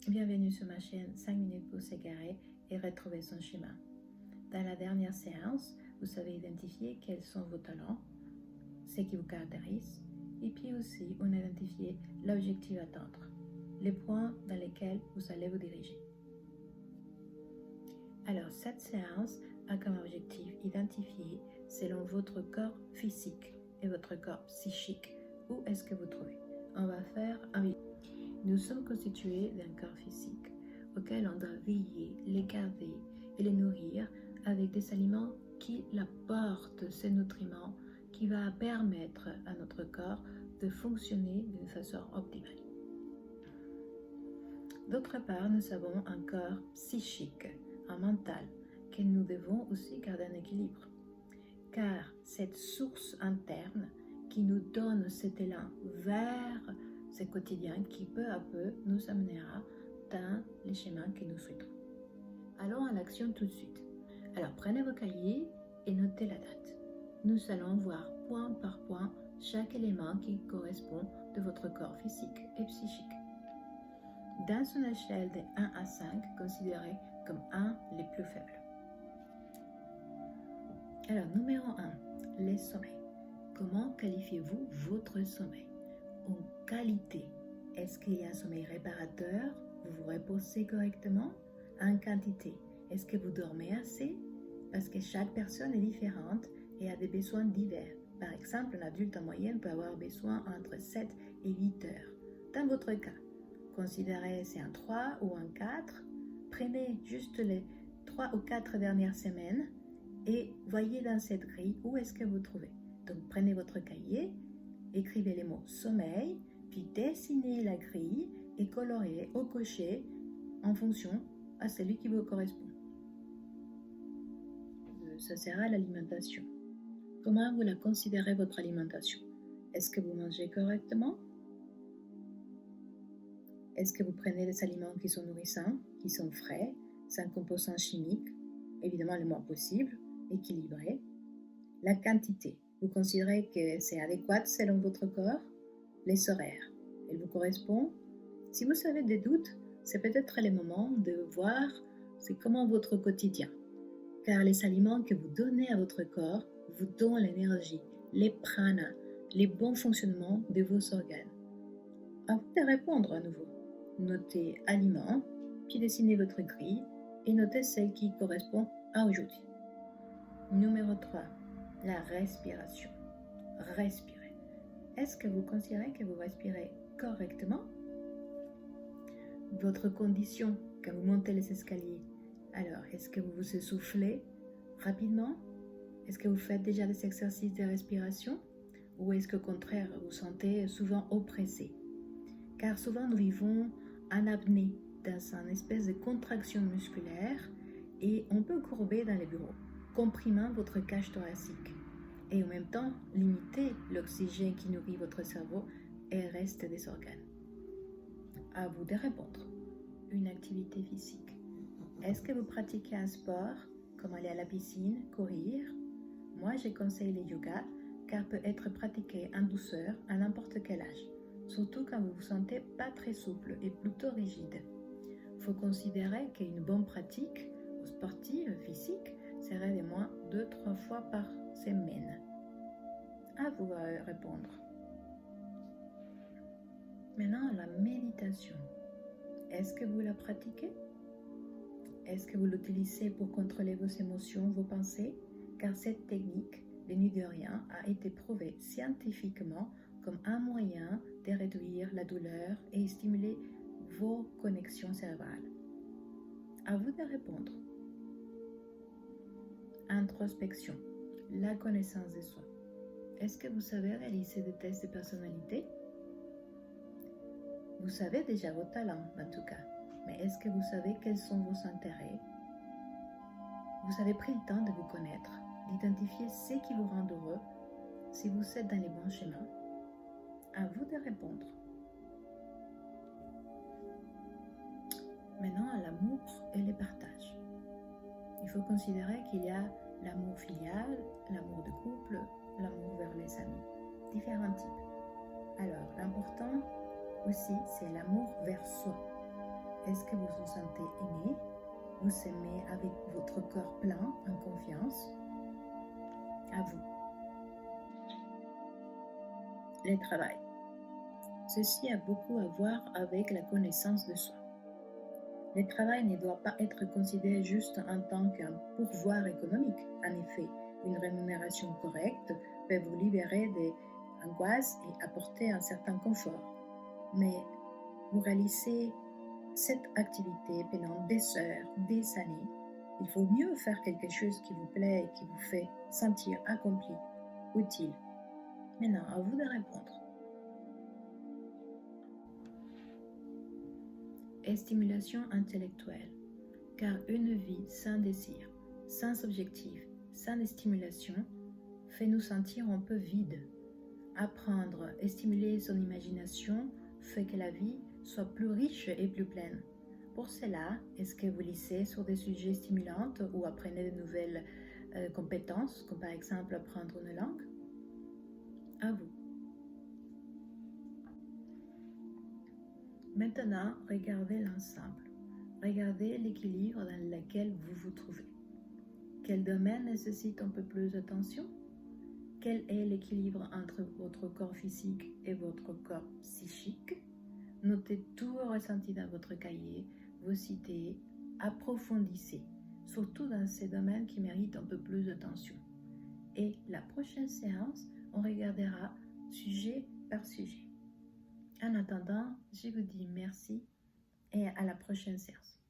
Bienvenue sur ma chaîne 5 minutes pour s'égarer et retrouver son chemin. Dans la dernière séance, vous avez identifié quels sont vos talents, ce qui vous caractérise, et puis aussi on a identifié l'objectif à atteindre, les points dans lesquels vous allez vous diriger. Alors cette séance a comme objectif identifier selon votre corps physique et votre corps psychique où est-ce que vous trouvez. On va faire un... Nous sommes constitués d'un corps physique auquel on doit veiller, les garder et les nourrir avec des aliments qui apportent ces nutriments qui va permettre à notre corps de fonctionner d'une façon optimale. D'autre part, nous avons un corps psychique, un mental, que nous devons aussi garder en équilibre. Car cette source interne qui nous donne cet élan vers ce quotidien qui peu à peu nous amènera dans les chemins que nous souhaitons. Allons à l'action tout de suite. Alors prenez vos cahiers et notez la date. Nous allons voir point par point chaque élément qui correspond de votre corps physique et psychique. Dans une échelle de 1 à 5, considérez comme 1 les plus faibles. Alors numéro 1, les sommeils. Comment qualifiez-vous votre sommeil? En qualité, est-ce qu'il y a un sommeil réparateur? Vous vous reposez correctement? En quantité, est-ce que vous dormez assez? Parce que chaque personne est différente et a des besoins divers. Par exemple, un adulte en moyenne peut avoir besoin entre 7 et 8 heures. Dans votre cas, considérez c'est un 3 ou un 4. Prenez juste les 3 ou 4 dernières semaines et voyez dans cette grille où est-ce que vous trouvez. Donc prenez votre cahier, écrivez les mots sommeil, puis dessinez la grille et colorez ou cochez en fonction à celui qui vous correspond. Ça sera l'alimentation. Comment vous la considérez votre alimentation? Est-ce que vous mangez correctement? Est-ce que vous prenez des aliments qui sont nourrissants, qui sont frais, sans composants chimiques, évidemment le moins possible, équilibrés? La quantité, vous considérez que c'est adéquat selon votre corps? Les horaires, elle vous correspond? Si vous avez des doutes, c'est peut-être le moment de voir c'est comment votre quotidien. Car les aliments que vous donnez à votre corps vous donnent l'énergie, les prana, les bons fonctionnements de vos organes. À vous de répondre à nouveau. Notez aliments, puis dessinez votre grille et notez celle qui correspond à aujourd'hui. Numéro 3. La respiration. Respirez. Est-ce que vous considérez que vous respirez correctement? Votre condition quand vous montez les escaliers. Alors, est-ce que vous vous essoufflez rapidement? Est-ce que vous faites déjà des exercices de respiration? Ou est-ce qu'au contraire, vous vous sentez souvent oppressé? Car souvent, nous vivons en apnée, dans une espèce de contraction musculaire et on peut courber dans les bureaux, comprimant votre cage thoracique et en même temps limiter l'oxygène qui nourrit votre cerveau et le reste des organes. À vous de répondre. Une activité physique. Est-ce que vous pratiquez un sport comme aller à la piscine, courir? Moi, je conseille le yoga car peut être pratiqué en douceur à n'importe quel âge, surtout quand vous vous sentez pas très souple et plutôt rigide. Il faut considérer qu'une bonne pratique sportive, physique, serait de moins 2-3 fois par semaine. À vous de répondre. Maintenant, la méditation. Est-ce que vous la pratiquez? Est-ce que vous l'utilisez pour contrôler vos émotions, vos pensées? Car cette technique, venue de rien, a été prouvée scientifiquement comme un moyen de réduire la douleur et stimuler vos connexions cérébrales. À vous de répondre. Introspection, la connaissance de soi. Est-ce que vous savez réaliser des tests de personnalité? Vous savez déjà vos talents, en tout cas, mais est-ce que vous savez quels sont vos intérêts? Vous avez pris le temps de vous connaître, d'identifier ce qui vous rend heureux, si vous êtes dans les bons chemins. À vous de répondre. Maintenant, à l'amour et le partage. Il faut considérer qu'il y a l'amour filial, l'amour de couple, l'amour vers les amis. Différents types. Alors, l'important aussi, c'est l'amour vers soi. Est-ce que vous vous sentez aimé? Vous aimez avec votre corps plein, en confiance? À vous. Le travail. Ceci a beaucoup à voir avec la connaissance de soi. Le travail ne doit pas être considéré juste en tant qu'un pourvoir économique. En effet, une rémunération correcte peut vous libérer des angoisses et apporter un certain confort. Mais vous réalisez cette activité pendant des heures, des années. Il faut mieux faire quelque chose qui vous plaît et qui vous fait sentir accompli, utile. Maintenant, à vous de répondre. Stimulation intellectuelle, car une vie sans désir, sans objectif, sans stimulation, fait nous sentir un peu vide. Apprendre et stimuler son imagination fait que la vie soit plus riche et plus pleine. Pour cela, est-ce que vous lisez sur des sujets stimulants ou apprenez de nouvelles compétences, comme par exemple apprendre une langue? À vous. Maintenant, regardez l'ensemble. Regardez l'équilibre dans lequel vous vous trouvez. Quel domaine nécessite un peu plus d'attention? Quel est l'équilibre entre votre corps physique et votre corps psychique? Notez tout vos ressentis dans votre cahier, vos idées, approfondissez, surtout dans ces domaines qui méritent un peu plus d'attention. Et la prochaine séance, on regardera sujet par sujet. En attendant, je vous dis merci et à la prochaine séance.